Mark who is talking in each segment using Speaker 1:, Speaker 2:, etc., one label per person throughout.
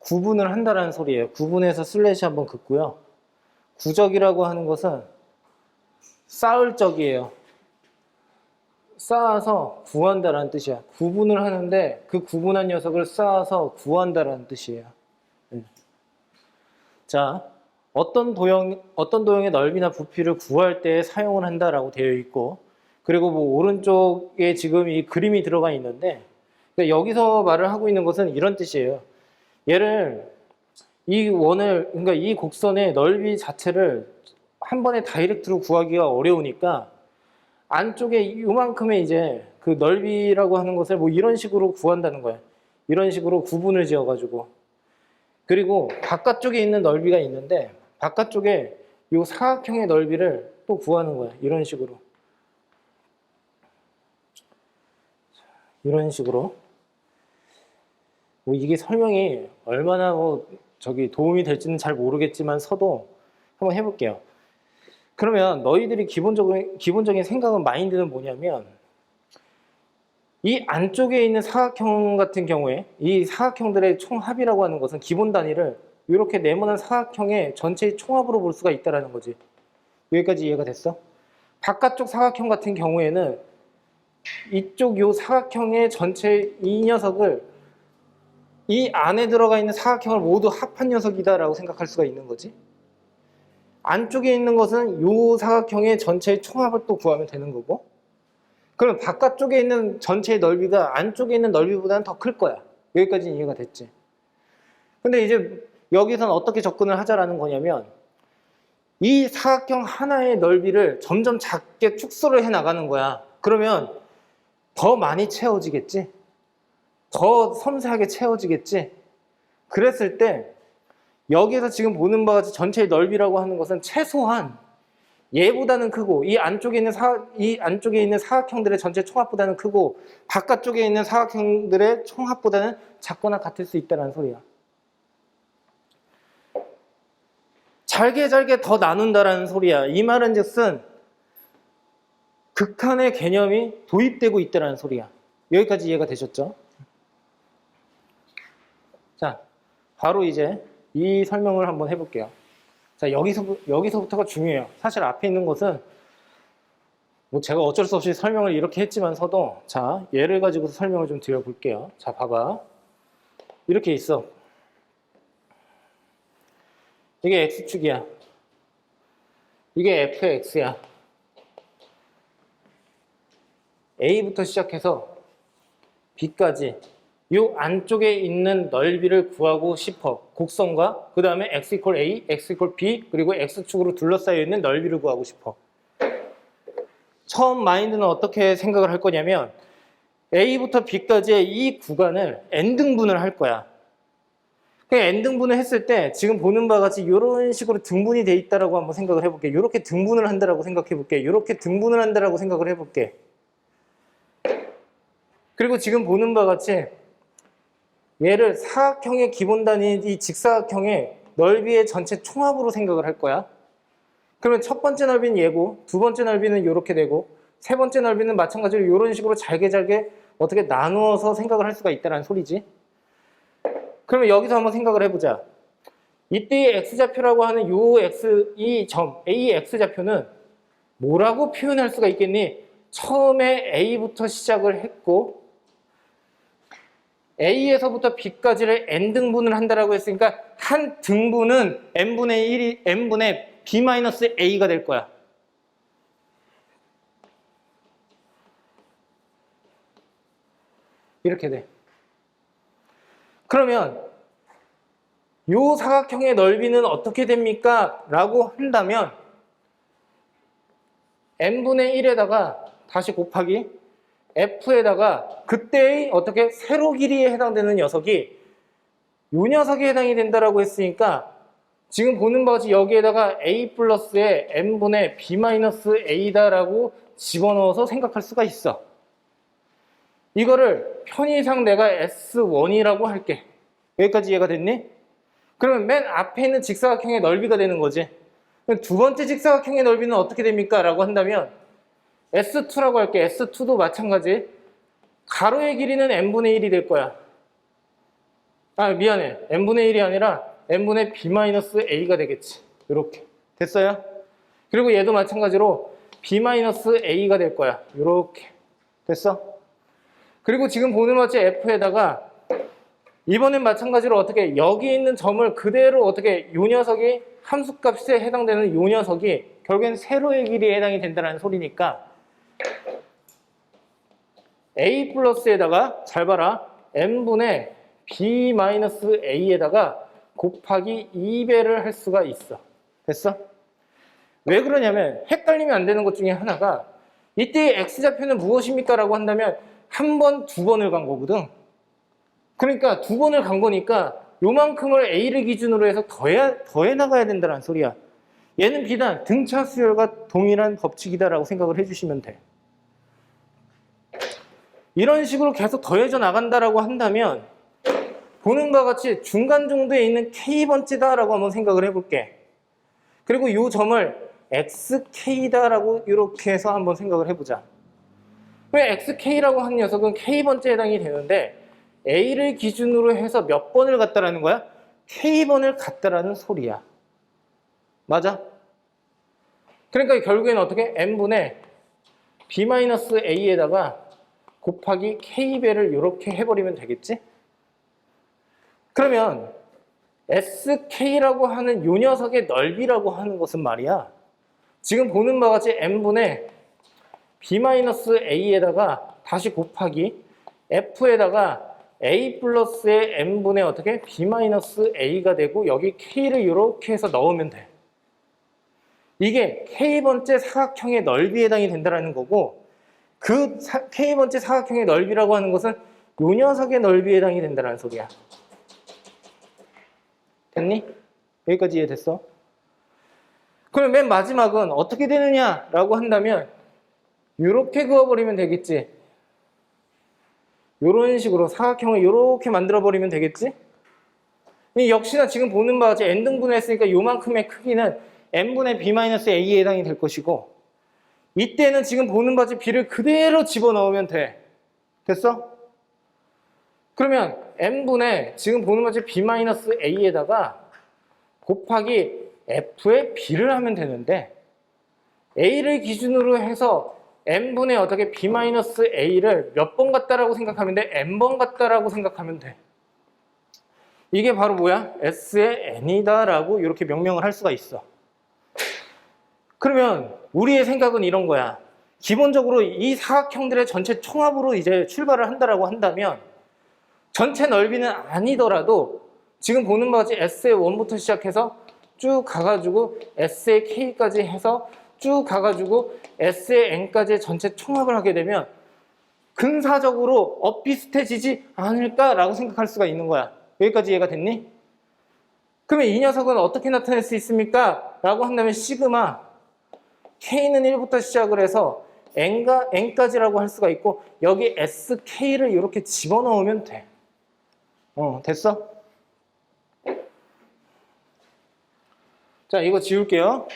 Speaker 1: 구분을 한다라는 소리예요. 구분해서 슬래시 한번 긋고요. 구적이라고 하는 것은 쌓을 적이에요. 쌓아서 구한다라는 뜻이야. 구분을 하는데 그 구분한 녀석을 쌓아서 구한다라는 뜻이에요. 자, 어떤 도형의 넓이나 부피를 구할 때 사용을 한다라고 되어 있고, 그리고 뭐 오른쪽에 지금 이 그림이 들어가 있는데, 그러니까 여기서 말을 하고 있는 것은 이런 뜻이에요. 얘를 그러니까 이 곡선의 넓이 자체를 한 번에 다이렉트로 구하기가 어려우니까 안쪽에 이만큼의 이제 그 넓이라고 하는 것을 뭐 이런 식으로 구한다는 거야. 이런 식으로 구분을 지어가지고. 그리고 바깥쪽에 있는 넓이가 있는데 바깥쪽에 이 사각형의 넓이를 또 구하는 거야. 이런 식으로. 이런 식으로. 뭐 이게 설명이 얼마나 도움이 될지는 잘 모르겠지만 서도 한번 해볼게요. 그러면 너희들이 기본적인 생각은 마인드는 뭐냐면 이 안쪽에 있는 사각형 같은 경우에 이 사각형들의 총합이라고 하는 것은 기본 단위를 이렇게 네모난 사각형의 전체의 총합으로 볼 수가 있다는 거지. 여기까지 이해가 됐어? 바깥쪽 사각형 같은 경우에는 이쪽 요 사각형의 전체 이 녀석을 이 안에 들어가 있는 사각형을 모두 합한 녀석이다라고 생각할 수가 있는 거지. 안쪽에 있는 것은 이 사각형의 전체의 총합을 또 구하면 되는 거고, 그럼 바깥쪽에 있는 전체의 넓이가 안쪽에 있는 넓이보다는 더 클 거야. 여기까지는 이해가 됐지. 근데 이제 여기서는 어떻게 접근을 하자라는 거냐면 이 사각형 하나의 넓이를 점점 작게 축소를 해 나가는 거야. 그러면 더 많이 채워지겠지? 더 섬세하게 채워지겠지? 그랬을 때 여기에서 지금 보는 바와 같이 전체의 넓이라고 하는 것은 최소한 얘보다는 크고 이 안쪽에 있는 사각형들의 전체 총합보다는 크고 바깥쪽에 있는 사각형들의 총합보다는 작거나 같을 수 있다는 소리야. 잘게 더 나눈다라는 소리야. 이 말은 즉슨 극한의 개념이 도입되고 있다는 소리야. 여기까지 이해가 되셨죠? 자, 바로 이제 이 설명을 한번 해볼게요. 자, 여기서부터가 중요해요. 사실 앞에 있는 것은 뭐 제가 어쩔 수 없이 설명을 이렇게 했지만서도 자, 얘를 가지고서 설명을 좀 드려볼게요. 자, 봐봐. 이렇게 있어. 이게 X축이야. 이게 fx야. A부터 시작해서 B까지 이 안쪽에 있는 넓이를 구하고 싶어. 곡선과 그 다음에 x = a, x = b, 그리고 x축으로 둘러싸여 있는 넓이를 구하고 싶어. 처음 마인드는 어떻게 생각을 할 거냐면 a부터 b까지의 이 구간을 n등분을 할 거야. 그 n등분을 했을 때 지금 보는 바와 같이 이런 식으로 등분이 돼 있다라고 한번 생각을 해볼게. 이렇게 등분을 한다라고 생각해 볼게. 이렇게 등분을 한다라고 생각을 해볼게. 그리고 지금 보는 바와 같이 얘를 사각형의 기본 단위인 이 직사각형의 넓이의 전체 총합으로 생각을 할 거야. 그러면 첫 번째 넓이는 얘고, 두 번째 넓이는 이렇게 되고, 세 번째 넓이는 마찬가지로 이런 식으로 잘게 어떻게 나누어서 생각을 할 수가 있다는 소리지. 그러면 여기서 한번 생각을 해보자. 이때의 x좌표라고 하는 이 점, a x좌표는 뭐라고 표현할 수가 있겠니? 처음에 a부터 시작을 했고 A에서부터 B까지를 n등분을 한다라고 했으니까 한 등분은 n분의 B-A가 될 거야. 이렇게 돼. 그러면 이 사각형의 넓이는 어떻게 됩니까? 라고 한다면 n분의 1에다가 다시 곱하기 f에다가 그때의 어떻게 세로 길이에 해당되는 녀석이 이 녀석에 해당이 된다라고 했으니까 지금 보는 바와 같이 여기에다가 a 플러스에 n분의 b-a다라고 집어넣어서 생각할 수가 있어. 이거를 편의상 내가 S1이라고 할게. 여기까지 이해가 됐니? 그러면 맨 앞에 있는 직사각형의 넓이가 되는 거지. 그럼 두 번째 직사각형의 넓이는 어떻게 됩니까? 라고 한다면 S2라고 할게. S2도 마찬가지. 가로의 길이는 n분의 1이 될 거야. 아, 미안해. n분의 1이 아니라 n분의 b-a가 되겠지. 이렇게. 됐어요? 그리고 얘도 마찬가지로 b-a가 될 거야. 이렇게. 됐어? 그리고 지금 보는 마치 f에다가 이번엔 마찬가지로 어떻게 여기 있는 점을 그대로 어떻게 요 녀석이 함수값에 해당되는 요 녀석이 결국엔 세로의 길이에 해당이 된다는 소리니까 a 플러스에다가 잘 봐라. n분의 b-a에다가 곱하기 2배를 할 수가 있어. 됐어? 왜 그러냐면 헷갈리면 안 되는 것 중에 하나가 이때 x좌표는 무엇입니까? 라고 한다면 한 번, 두 번을 간 거거든. 그러니까 두 번을 간 거니까 요만큼을 a를 기준으로 해서 더해 나가야 된다는 소리야. 얘는 비단 등차 수열과 동일한 법칙이다라고 생각을 해주시면 돼. 이런 식으로 계속 더해져 나간다라고 한다면 보는 바와 같이 중간 정도에 있는 k번째다라고 한번 생각을 해볼게. 그리고 이 점을 xk다라고 이렇게 해서 한번 생각을 해보자. 왜 xk라고 한 녀석은 k번째에 해당이 되는데 a를 기준으로 해서 몇 번을 갔다라는 거야? k번을 갔다라는 소리야. 맞아? 그러니까 결국에는 어떻게? n분의 b-a에다가 곱하기 k배를 이렇게 해버리면 되겠지? 그러면 sk라고 하는 요 녀석의 넓이라고 하는 것은 말이야. 지금 보는 바와 같이 n분의 b-a에다가 다시 곱하기 f에다가 a 플러스의 n분의 어떻게? b-a가 되고 여기 k를 이렇게 해서 넣으면 돼. 이게 k번째 사각형의 넓이에 해당이 된다는 거고 그 k번째 사각형의 넓이라고 하는 것은 요 녀석의 넓이에 해당이 된다는 소리야. 됐니? 여기까지 이해됐어? 그럼 맨 마지막은 어떻게 되느냐라고 한다면 이렇게 그어버리면 되겠지. 이런 식으로 사각형을 이렇게 만들어버리면 되겠지. 역시나 지금 보는 바와 같이 n등분을 했으니까 요만큼의 크기는 n분의 b-a에 해당이 될 것이고 이때는 지금 보는 바와 같이 b를 그대로 집어넣으면 돼. 됐어? 그러면 n분의 지금 보는 바와 같이 b-a에다가 곱하기 f의 b를 하면 되는데 a를 기준으로 해서 n분의 어떻게 b-a를 몇 번 갔다라고 생각하면 돼? n번 갔다라고 생각하면 돼. 이게 바로 뭐야? s의 n이다라고 이렇게 명명을 할 수가 있어. 그러면 우리의 생각은 이런 거야. 기본적으로 이 사각형들의 전체 총합으로 이제 출발을 한다라고 한다면 전체 넓이는 아니더라도 지금 보는 바와 같이 s의 1부터 시작해서 쭉 가가지고 s의 k까지 해서 쭉 가가지고 s의 n까지의 전체 총합을 하게 되면 근사적으로 엇비슷해지지 않을까라고 생각할 수가 있는 거야. 여기까지 이해가 됐니? 그러면 이 녀석은 어떻게 나타낼 수 있습니까? 라고 한다면 시그마 k는 1부터 시작을 해서 n까지라고 할 수가 있고 여기 sk를 이렇게 집어넣으면 돼. 됐어? 자, 이거 지울게요.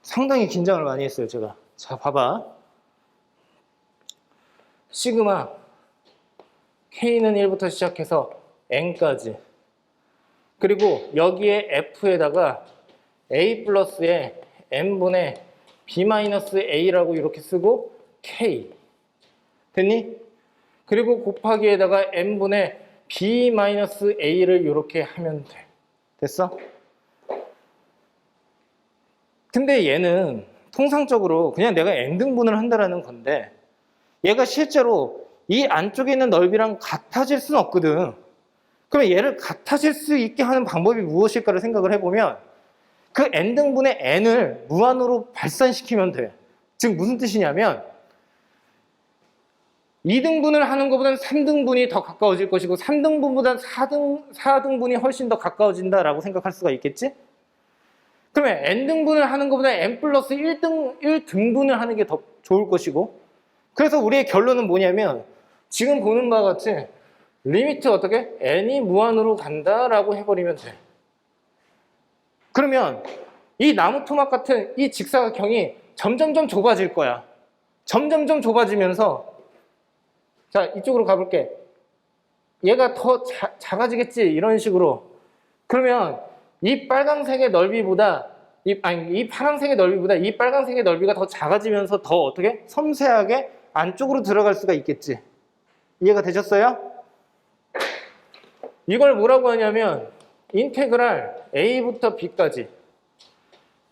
Speaker 1: 상당히 긴장을 많이 했어요, 제가. 자, 봐봐. 시그마 K는 1부터 시작해서 N까지. 그리고 여기에 F에다가 A 플러스에 N분의 B-A라고 이렇게 쓰고 K. 됐니? 그리고 곱하기에다가 N분의 B-A를 이렇게 하면 돼. 됐어? 근데 얘는 통상적으로 그냥 내가 n등분을 한다라는 건데 얘가 실제로 이 안쪽에 있는 넓이랑 같아질 수는 없거든. 그러면 얘를 같아질 수 있게 하는 방법이 무엇일까를 생각을 해보면 그 n등분의 n을 무한으로 발산시키면 돼. 즉 무슨 뜻이냐면 2등분을 하는 것보다는 3등분이 더 가까워질 것이고 3등분보다는 4등분이 훨씬 더 가까워진다라고 생각할 수가 있겠지? 그러면 n등분을 하는 것보다 n 플러스 1등분을 하는 게 더 좋을 것이고 그래서 우리의 결론은 뭐냐면 지금 보는 바와 같이 리미트 어떻게? n이 무한으로 간다라고 해버리면 돼. 그러면 이 나무 토막 같은 이 직사각형이 점점점 좁아질 거야. 점점점 좁아지면서 자, 이쪽으로 가볼게. 얘가 더 작아지겠지, 이런 식으로. 그러면 이 빨간색의 넓이보다 이 파란색의 넓이보다 이 빨간색의 넓이가 더 작아지면서 더 어떻게 섬세하게 안쪽으로 들어갈 수가 있겠지. 이해가 되셨어요? 이걸 뭐라고 하냐면 인테그랄 a부터 b까지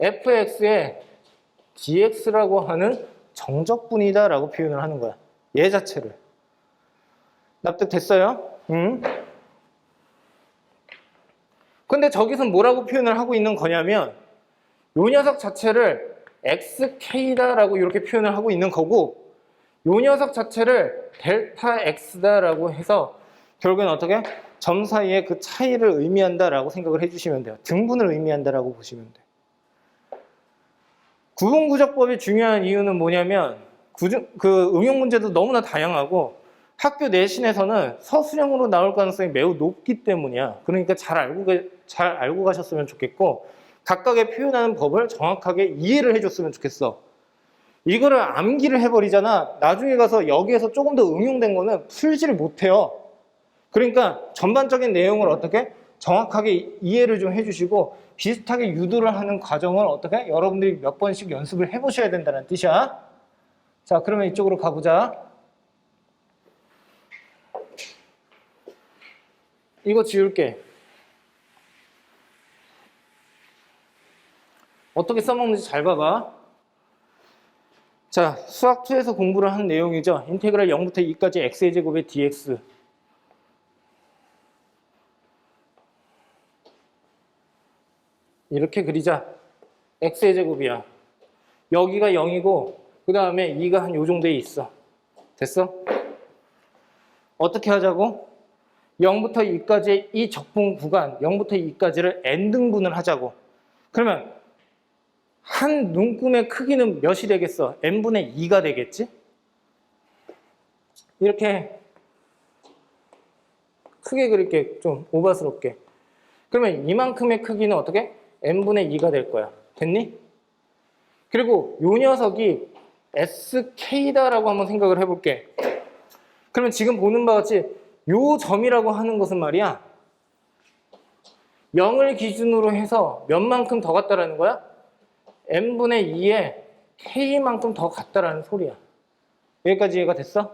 Speaker 1: fx의 dx라고 하는 정적분이다 라고 표현을 하는 거야. 얘 자체를. 납득됐어요? 근데 저기서 뭐라고 표현을 하고 있는 거냐면 요 녀석 자체를 xk다라고 이렇게 표현을 하고 있는 거고 요 녀석 자체를 델타 x다라고 해서 결국엔 어떻게? 점 사이의 그 차이를 의미한다라고 생각을 해주시면 돼요. 등분을 의미한다라고 보시면 돼요. 구분구적법이 중요한 이유는 뭐냐면 그 응용 문제도 너무나 다양하고 학교 내신에서는 서술형으로 나올 가능성이 매우 높기 때문이야. 그러니까 잘 알고 가셨으면 좋겠고 각각의 표현하는 법을 정확하게 이해를 해줬으면 좋겠어. 이거를 암기를 해버리잖아. 나중에 가서 여기에서 조금 더 응용된 거는 풀지를 못해요. 그러니까 전반적인 내용을 어떻게 정확하게 이해를 좀 해주시고 비슷하게 유도를 하는 과정을 어떻게 여러분들이 몇 번씩 연습을 해보셔야 된다는 뜻이야. 자, 그러면 이쪽으로 가보자. 이거 지울게. 어떻게 써먹는지 잘 봐봐. 자, 수학 2에서 공부를 한 내용이죠. 인테그랄 0부터 2까지 x의 제곱의 dx. 이렇게 그리자. x의 제곱이야. 여기가 0이고 그 다음에 2가 한 요 정도에 있어. 됐어? 어떻게 하자고? 0부터 2까지의 이 적분 구간 0부터 2까지를 n등분을 하자고. 그러면 한 눈금의 크기는 몇이 되겠어? n분의 2가 되겠지? 이렇게 크게 그릴게. 좀 오바스럽게. 그러면 이만큼의 크기는 어떻게? n분의 2가 될 거야. 됐니? 그리고 요 녀석이 sk다라고 한번 생각을 해볼게. 그러면 지금 보는 바와 같이 요 점이라고 하는 것은 말이야 0을 기준으로 해서 몇만큼 더 갔다라는 거야? n분의 2에 k만큼 더 갔다라는 소리야. 여기까지 이해가 됐어?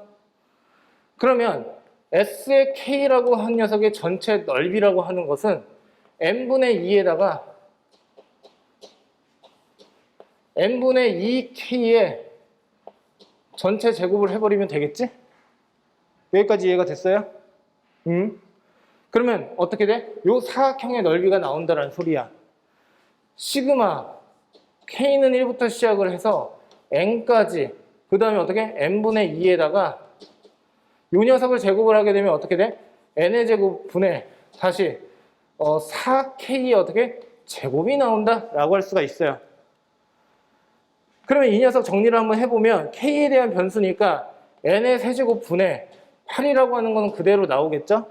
Speaker 1: 그러면 s의 k라고 한 녀석의 전체 넓이라고 하는 것은 n분의 2에다가 n분의 2k의 전체 제곱을 해버리면 되겠지? 여기까지 이해가 됐어요? 그러면 어떻게 돼? 요 사각형의 넓이가 나온다는 소리야. 시그마 k는 1부터 시작을 해서 n까지 그 다음에 어떻게? n분의 2에다가 요 녀석을 제곱을 하게 되면 어떻게 돼? n의 제곱 분의 다시 4k의 어떻게? 제곱이 나온다 라고 할 수가 있어요. 그러면 이 녀석 정리를 한번 해보면 k에 대한 변수니까 n의 세제곱 분의 8이라고 하는 거는 그대로 나오겠죠?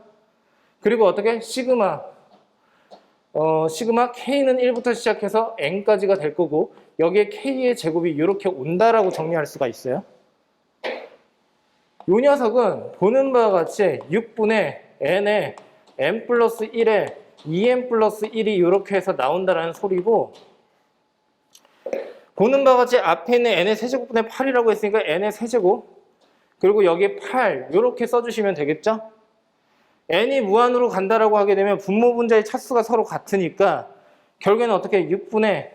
Speaker 1: 그리고 어떻게? 시그마 k는 1부터 시작해서 n까지가 될 거고 여기에 k의 제곱이 이렇게 온다라고 정리할 수가 있어요. 이 녀석은 보는 바와 같이 6분의 n에 n 플러스 1에 2n 플러스 1이 이렇게 해서 나온다라는 소리고 보는 바와 같이 앞에 있는 n의 세제곱분의 8이라고 했으니까 n의 세제곱 그리고 여기에 8 이렇게 써주시면 되겠죠? n이 무한으로 간다라고 하게 되면 분모 분자의 차수가 서로 같으니까 결국에는 어떻게 6분의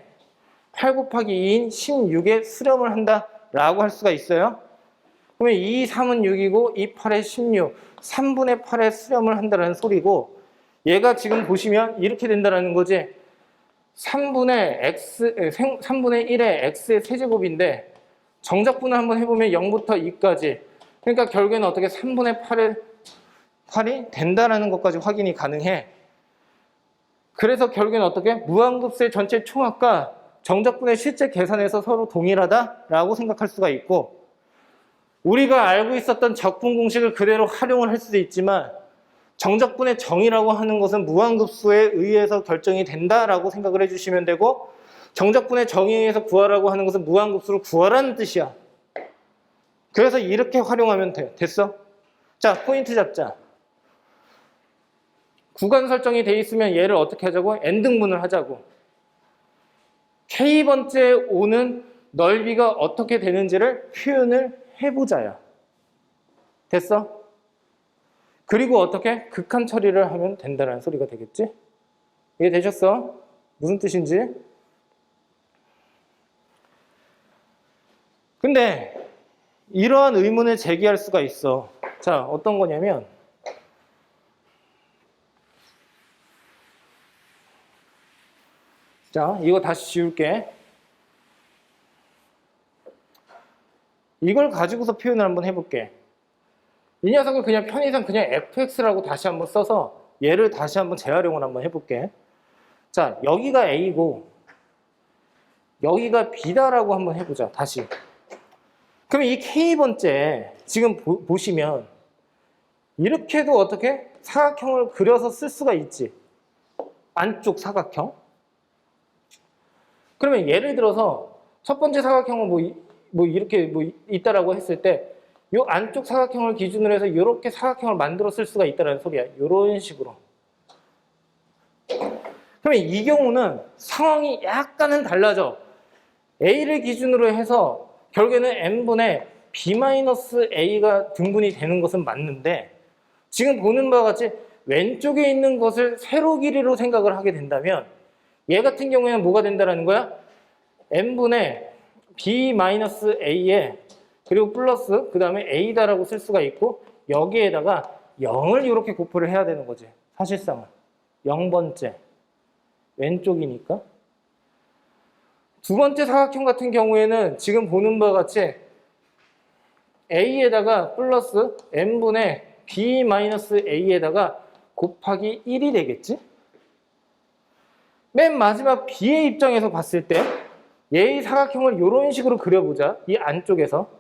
Speaker 1: 8 곱하기 2인 16에 수렴을 한다라고 할 수가 있어요. 그러면 2, 3은 6이고 2, 8에 16, 3분의 8에 수렴을 한다는 소리고 얘가 지금 보시면 이렇게 된다는 거지. 3분의 1의 x의 세제곱인데 정적분을 한번 해보면 0부터 2까지 그러니까 결국에는 어떻게 3분의 8이 된다는 것까지 확인이 가능해. 그래서 결국에는 어떻게 무한급수의 전체 총합과 정적분의 실제 계산에서 서로 동일하다라고 생각할 수가 있고 우리가 알고 있었던 적분 공식을 그대로 활용을 할 수도 있지만 정적분의 정의라고 하는 것은 무한급수에 의해서 결정이 된다라고 생각을 해주시면 되고 정적분의 정의에 의해서 구하라고 하는 것은 무한급수를 구하라는 뜻이야. 그래서 이렇게 활용하면 돼. 됐어? 자, 포인트 잡자. 구간 설정이 돼 있으면 얘를 어떻게 하자고? n등분을 하자고. k번째 오는 넓이가 어떻게 되는지를 표현을 해보자야. 됐어? 그리고 어떻게? 극한 처리를 하면 된다는 소리가 되겠지? 이해되셨어? 무슨 뜻인지? 근데 이러한 의문을 제기할 수가 있어. 자, 어떤 거냐면 자, 이거 다시 지울게. 이걸 가지고서 표현을 한번 해볼게. 이 녀석을 그냥 편의상 그냥 fx라고 다시 한번 써서 얘를 다시 한번 재활용을 한번 해볼게. 자, 여기가 a고 여기가 b다라고 한번 해보자. 다시. 그러면 이 k번째 지금 보시면 이렇게도 어떻게 사각형을 그려서 쓸 수가 있지. 안쪽 사각형. 그러면 예를 들어서 첫 번째 사각형은 뭐 이렇게 있다라고 했을 때 이 안쪽 사각형을 기준으로 해서 이렇게 사각형을 만들어 쓸 수가 있다는 소리야. 이런 식으로. 그러면 이 경우는 상황이 약간은 달라져. A를 기준으로 해서 결국에는 n분의 b-a가 등분이 되는 것은 맞는데 지금 보는 바와 같이 왼쪽에 있는 것을 세로 길이로 생각을 하게 된다면 얘 같은 경우에는 뭐가 된다는 거야? n분의 b-a에 그리고 플러스 그 다음에 a다라고 쓸 수가 있고 여기에다가 0을 이렇게 곱표를 해야 되는 거지. 사실상은 0번째 왼쪽이니까. 두 번째 사각형 같은 경우에는 지금 보는 바와 같이 a에다가 플러스 n분의 b-a에다가 곱하기 1이 되겠지? 맨 마지막 b의 입장에서 봤을 때 얘의 사각형을 이런 식으로 그려보자. 이 안쪽에서.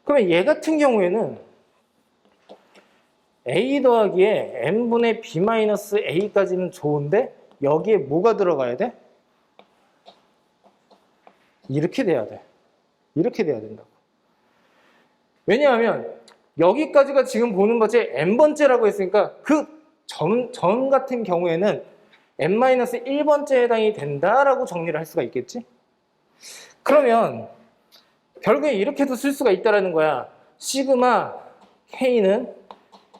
Speaker 1: 그러면 얘 같은 경우에는 a 더하기에 n분의 b-a까지는 좋은데 여기에 뭐가 들어가야 돼? 이렇게 돼야 돼. 이렇게 돼야 된다고. 왜냐하면 여기까지가 지금 보는 것이 n번째라고 했으니까 그 점 같은 경우에는 n-1번째에 해당이 된다라고 정리를 할 수가 있겠지? 그러면 결국에 이렇게도 쓸 수가 있다는 거야. 시그마 k는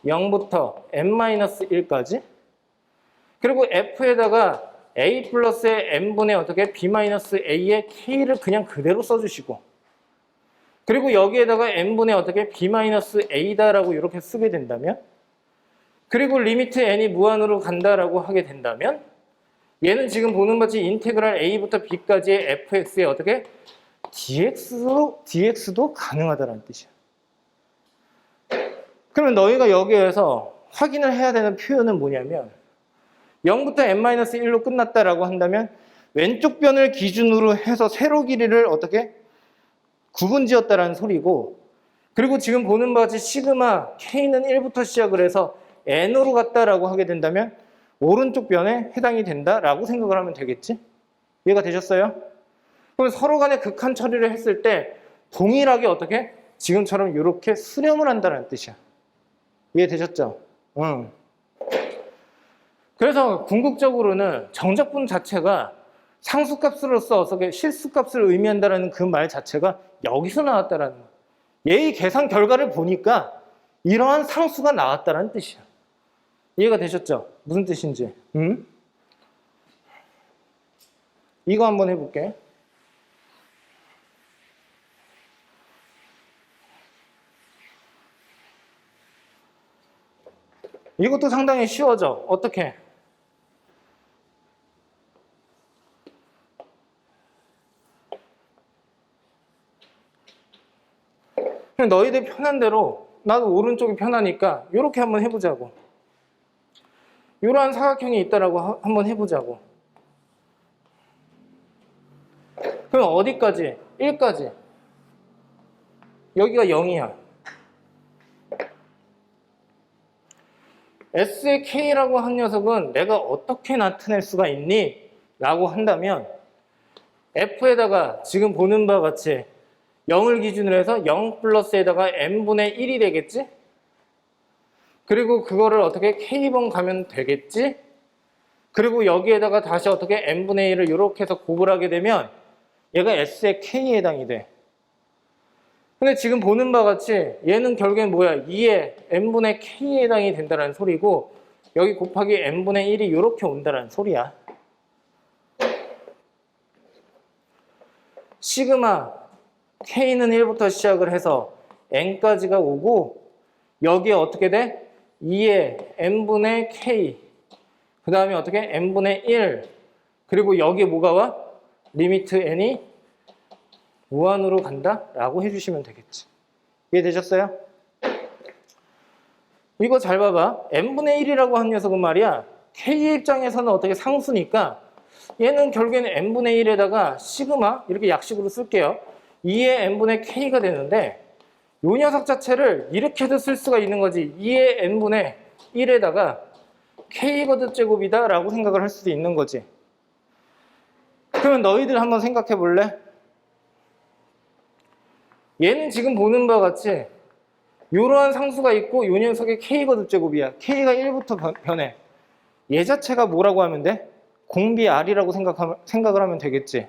Speaker 1: 0부터 n-1까지 그리고 f에다가 a 플러스의 n분의 어떻게 b-a의 k를 그냥 그대로 써주시고 그리고 여기에다가 n분의 어떻게 b-a다라고 이렇게 쓰게 된다면 그리고 리미트 n이 무한으로 간다라고 하게 된다면 얘는 지금 보는 바치 인테그랄 a부터 b까지의 fx에 어떻게 dx도 가능하다는 뜻이야. 그러면 너희가 여기에서 확인을 해야 되는 표현은 뭐냐면 0부터 n-1로 끝났다라고 한다면 왼쪽 변을 기준으로 해서 세로 길이를 어떻게 구분지었다라는 소리고 그리고 지금 보는 바와 같이 시그마 k는 1부터 시작을 해서 n으로 갔다라고 하게 된다면 오른쪽 변에 해당이 된다라고 생각을 하면 되겠지? 이해가 되셨어요? 그럼 서로 간에 극한 처리를 했을 때 동일하게 어떻게? 지금처럼 이렇게 수렴을 한다는 뜻이야. 이해되셨죠? 응. 그래서 궁극적으로는 정적분 자체가 상수값으로서 실수값을 의미한다는 그 말 자체가 여기서 나왔다라는 거야. 얘의 계산 결과를 보니까 이러한 상수가 나왔다는 뜻이야. 이해가 되셨죠? 무슨 뜻인지. 응? 이거 한번 해볼게. 이것도 상당히 쉬워져. 어떻게? 그냥 너희들 편한 대로 나도 오른쪽이 편하니까 이렇게 한번 해보자고. 이러한 사각형이 있다라고 한번 해보자고. 그럼 어디까지? 1까지. 여기가 0이야. S의 K라고 한 녀석은 내가 어떻게 나타낼 수가 있니? 라고 한다면 F에다가 지금 보는 바와 같이 0을 기준으로 해서 0 플러스에다가 n분의 1이 되겠지? 그리고 그거를 어떻게 k번 가면 되겠지? 그리고 여기에다가 다시 어떻게 n분의 1을 이렇게 해서 곱을 하게 되면 얘가 s의 k에 해당이 돼. 근데 지금 보는 바와 같이 얘는 결국엔 뭐야? 2의 n분의 k에 해당이 된다는 소리고 여기 곱하기 n분의 1이 이렇게 온다는 소리야. 시그마 k는 1부터 시작을 해서 n까지가 오고 여기에 어떻게 돼? 2의 n분의 k 그 다음에 어떻게? n분의 1 그리고 여기에 뭐가 와? 리미트 n이 무한으로 간다? 라고 해주시면 되겠지. 이해되셨어요? 이거 잘 봐봐. n분의 1이라고 한 녀석은 말이야. k의 입장에서는 어떻게 상수니까 얘는 결국에는 n분의 1에다가 시그마 이렇게 약식으로 쓸게요. 2의 n분의 k가 되는데 이 녀석 자체를 이렇게도 쓸 수가 있는 거지. 2의 n분의 1에다가 k거듭 제곱이다 라고 생각을 할 수도 있는 거지. 그러면 너희들 한번 생각해 볼래? 얘는 지금 보는 바와 같이 이러한 상수가 있고 이 녀석의 k거듭 제곱이야. k가 1부터 변해. 얘 자체가 뭐라고 하면 돼? 공비 r이라고 생각을 하면 되겠지.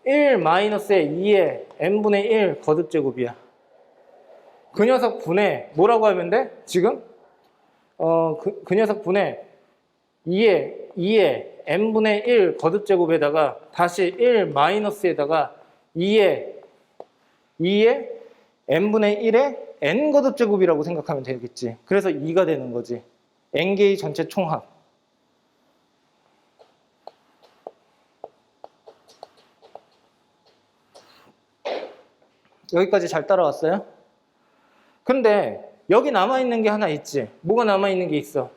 Speaker 1: 1 마이너스의 2의 n분의 1 거듭 제곱이야. 그 녀석 분해 뭐라고 하면 돼? 지금? 그 녀석 분해 2의 n분의 1 거듭 제곱에다가 다시 1 마이너스에다가 2의 n분의 1의 n 거듭 제곱이라고 생각하면 되겠지. 그래서 2가 되는 거지. n개의 전체 총합. 여기까지 잘 따라왔어요? 근데 여기 남아있는 게 하나 있지. 뭐가 남아있는 게 있어?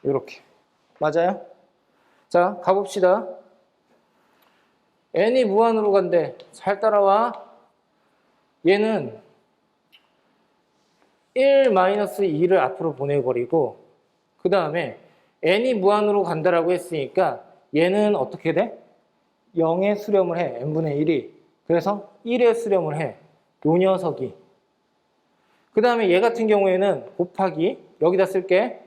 Speaker 1: 이렇게. 맞아요? 자, 가봅시다. n이 무한으로 간대. 잘 따라와. 얘는 1-2를 앞으로 보내버리고 그 다음에 n이 무한으로 간다라고 했으니까 얘는 어떻게 돼? 0에 수렴을 해. n분의 1이. 그래서 1에 수렴을 해. 요 녀석이. 그 다음에 얘 같은 경우에는 곱하기 여기다 쓸게.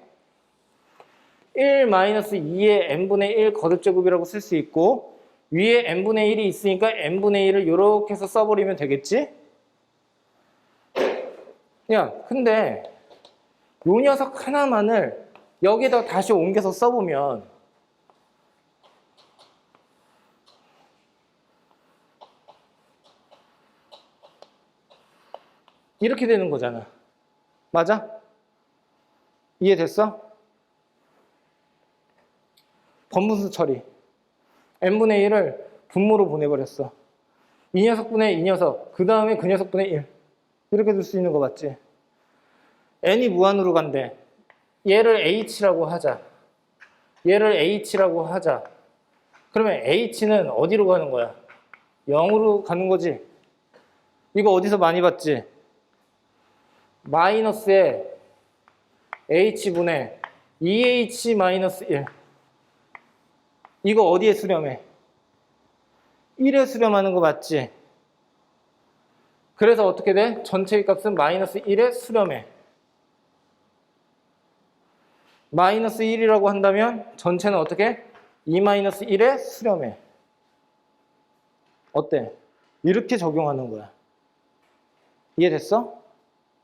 Speaker 1: 1-2의 n분의 1 거듭제곱이라고 쓸 수 있고 위에 n분의 1이 있으니까 n분의 1을 이렇게 해서 써버리면 되겠지? 야, 근데 요 녀석 하나만을 여기다 다시 옮겨서 써보면 이렇게 되는 거잖아. 맞아? 이해됐어? 번분수 처리. n분의 1을 분모로 보내버렸어. 이 녀석분의 이 녀석, 그 다음에 그 녀석분의 1. 이렇게 둘 수 있는 거 맞지? n이 무한으로 간대. 얘를 h라고 하자. 얘를 h라고 하자. 그러면 h는 어디로 가는 거야? 0으로 가는 거지. 이거 어디서 많이 봤지? 마이너스에 h분의 2h-1. 이거 어디에 수렴해? 1에 수렴하는 거 맞지? 그래서 어떻게 돼? 전체의 값은 마이너스 1에 수렴해. 마이너스 1이라고 한다면 전체는 어떻게? 2-1에 수렴해. 어때? 이렇게 적용하는 거야. 이해됐어?